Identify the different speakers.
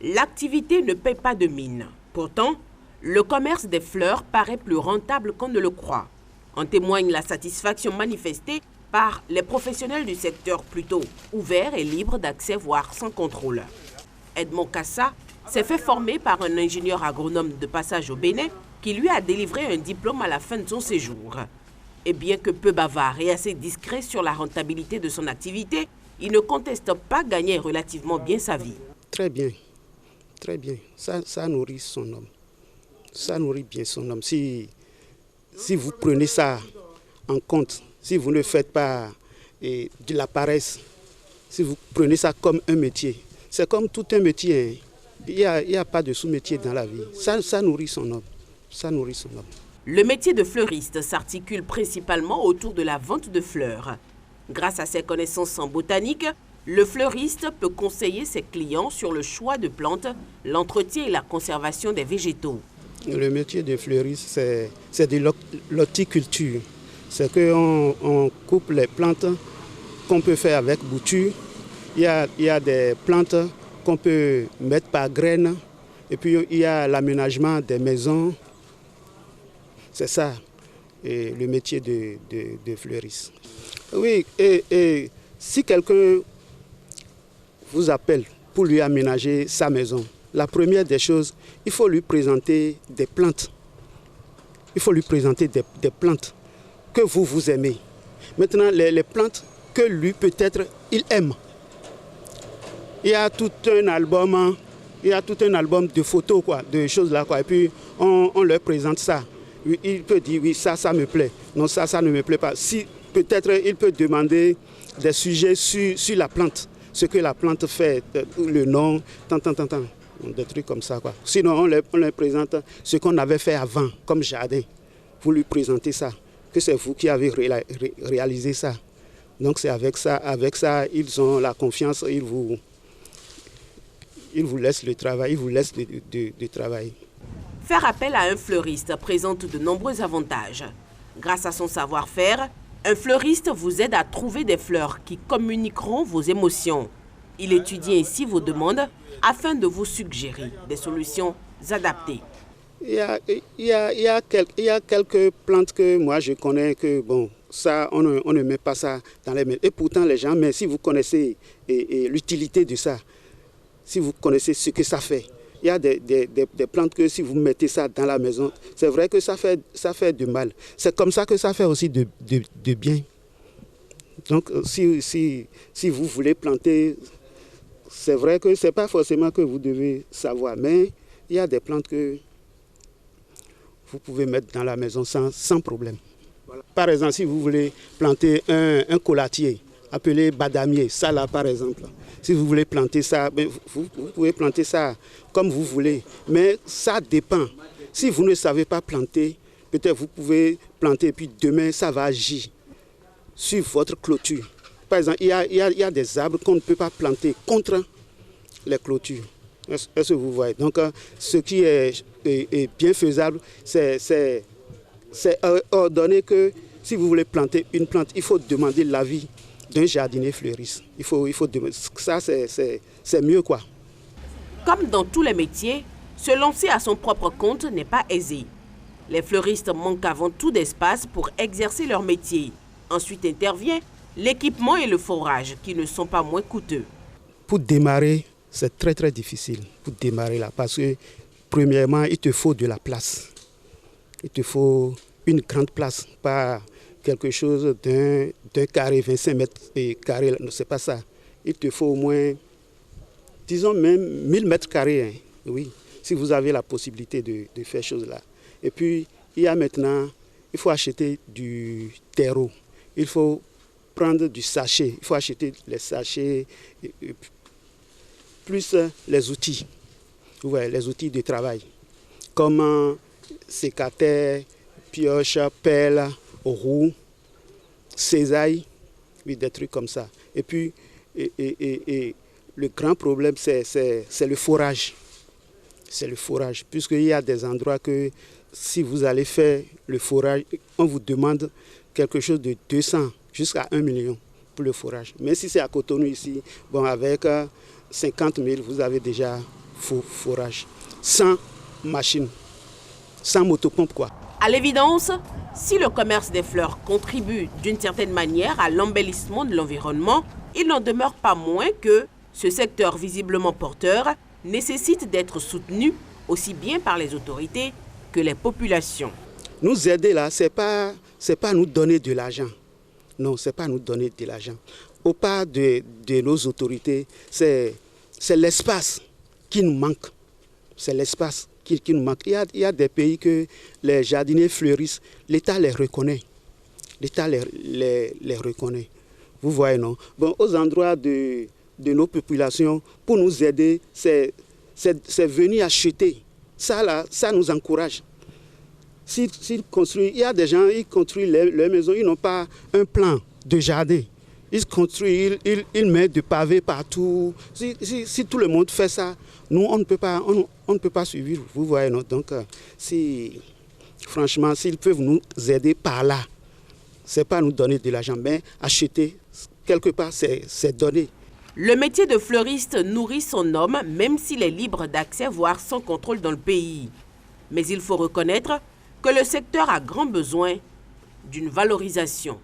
Speaker 1: L'activité ne paie pas de mine. Pourtant, le commerce des fleurs paraît plus rentable qu'on ne le croit. En témoigne la satisfaction manifestée par les professionnels du secteur plutôt ouverts et libres d'accès, voire sans contrôle. Edmond Kassa s'est fait former par un ingénieur agronome de passage au Bénin qui lui a délivré un diplôme à la fin de son séjour. Et bien que peu bavard et assez discret sur la rentabilité de son activité, il ne conteste pas gagner relativement bien sa vie.
Speaker 2: Très bien, très bien. Ça nourrit son homme. Ça nourrit bien son homme. Si vous prenez ça en compte, si vous ne faites pas de la paresse, si vous prenez ça comme un métier, c'est comme tout un métier. Il n'y a pas de sous-métier dans la vie. Ça nourrit son homme. Ça nourrit son homme.
Speaker 1: Le métier de fleuriste s'articule principalement autour de la vente de fleurs. Grâce à ses connaissances en botanique, le fleuriste peut conseiller ses clients sur le choix de plantes, l'entretien et la conservation des végétaux.
Speaker 2: Le métier de fleuriste, c'est de l'horticulture. C'est qu'on coupe les plantes qu'on peut faire avec bouture. Il y a des plantes qu'on peut mettre par graines. Et puis il y a l'aménagement des maisons. C'est ça, le métier de fleuriste. Oui, et si quelqu'un vous appelle pour lui aménager sa maison, la première des choses, il faut lui présenter des plantes. Il faut lui présenter des plantes que vous aimez. Maintenant, les plantes que lui, peut-être, il aime. Il y a tout un album, de photos, de choses là, et puis on leur présente ça. Il peut dire, oui, ça me plaît. Non, ça ne me plaît pas. Si, peut-être, il peut demander des sujets sur la plante, ce que la plante fait, le nom, des trucs comme ça, Sinon, on leur présente ce qu'on avait fait avant, comme jardin. Vous lui présentez ça, que c'est vous qui avez réalisé ça. Donc, c'est avec ça, ils ont la confiance, ils vous laissent le travail, ils vous laissent de travailler.
Speaker 1: Faire appel à un fleuriste présente de nombreux avantages. Grâce à son savoir-faire, un fleuriste vous aide à trouver des fleurs qui communiqueront vos émotions. Il étudie ainsi vos demandes afin de vous suggérer des solutions adaptées.
Speaker 2: Il y a quelques plantes que moi je connais que bon, ça on ne met pas ça dans les maisons. Et pourtant les gens, mais si vous connaissez l'utilité de ça, si vous connaissez ce que ça fait, il y a des plantes que si vous mettez ça dans la maison, c'est vrai que ça fait du mal. C'est comme ça que ça fait aussi de bien. Donc si vous voulez planter, c'est vrai que ce n'est pas forcément que vous devez savoir, mais il y a des plantes que vous pouvez mettre dans la maison sans problème. Voilà. Par exemple, si vous voulez planter un collatier, appelé badamier, ça là par exemple. Si vous voulez planter ça, vous pouvez planter ça comme vous voulez. Mais ça dépend. Si vous ne savez pas planter, peut-être vous pouvez planter et puis demain ça va agir sur votre clôture. Par exemple, il y a des arbres qu'on ne peut pas planter contre les clôtures. Est-ce que vous voyez? Donc ce qui est bien faisable, c'est ordonner que si vous voulez planter une plante, il faut demander l'avis d'un jardinier fleuriste. Il faut demander. Ça, c'est mieux, quoi.
Speaker 1: Comme dans tous les métiers, se lancer à son propre compte n'est pas aisé. Les fleuristes manquent avant tout d'espace pour exercer leur métier. Ensuite intervient l'équipement et le forage, qui ne sont pas moins coûteux.
Speaker 2: Pour démarrer, c'est très très difficile. Pour démarrer là, parce que premièrement, il te faut de la place. Il te faut une grande place, pas quelque chose d'un carré, 25 mètres carrés, non, c'est pas ça. Il te faut au moins, disons même 1000 mètres carrés, oui, si vous avez la possibilité de faire chose là. Et puis, il y a maintenant, il faut acheter du terreau, il faut prendre du sachet, il faut acheter les sachets, plus les outils, ouais, les outils de travail, comme sécateur, pioche, pelle, roue, cisaille, oui, des trucs comme ça. Et puis, le grand problème, c'est le forage. C'est le forage, puisqu'il y a des endroits que si vous allez faire le forage, on vous demande quelque chose de 200 jusqu'à 1 million pour le forage. Mais si c'est à Cotonou ici, bon, avec 50 000, vous avez déjà forage, sans machine, sans motopompe quoi.
Speaker 1: À l'évidence, si le commerce des fleurs contribue d'une certaine manière à l'embellissement de l'environnement, il n'en demeure pas moins que ce secteur visiblement porteur nécessite d'être soutenu aussi bien par les autorités que les populations.
Speaker 2: Nous aider là, c'est pas nous donner de l'argent. Non, c'est pas nous donner de l'argent. Au pas de nos autorités, c'est l'espace qui nous manque. C'est l'espace qui nous manque. Il y a des pays que les jardiniers fleurissent, l'État les reconnaît. L'État les reconnaît. Vous voyez, non? Bon, aux endroits de nos populations, pour nous aider, c'est venir acheter. Ça, là, ça nous encourage. S'ils construisent, il y a des gens, ils construisent leur maison, ils n'ont pas un plan de jardin. Ils construisent, ils mettent du pavé partout. Si tout le monde fait ça, nous, on ne peut pas suivre. Vous voyez, non? Donc, franchement, s'ils peuvent nous aider par là, ce n'est pas nous donner de l'argent, mais acheter, quelque part, c'est donner.
Speaker 1: Le métier de fleuriste nourrit son homme, même s'il est libre d'accès, voire sans contrôle dans le pays. Mais il faut reconnaître que le secteur a grand besoin d'une valorisation.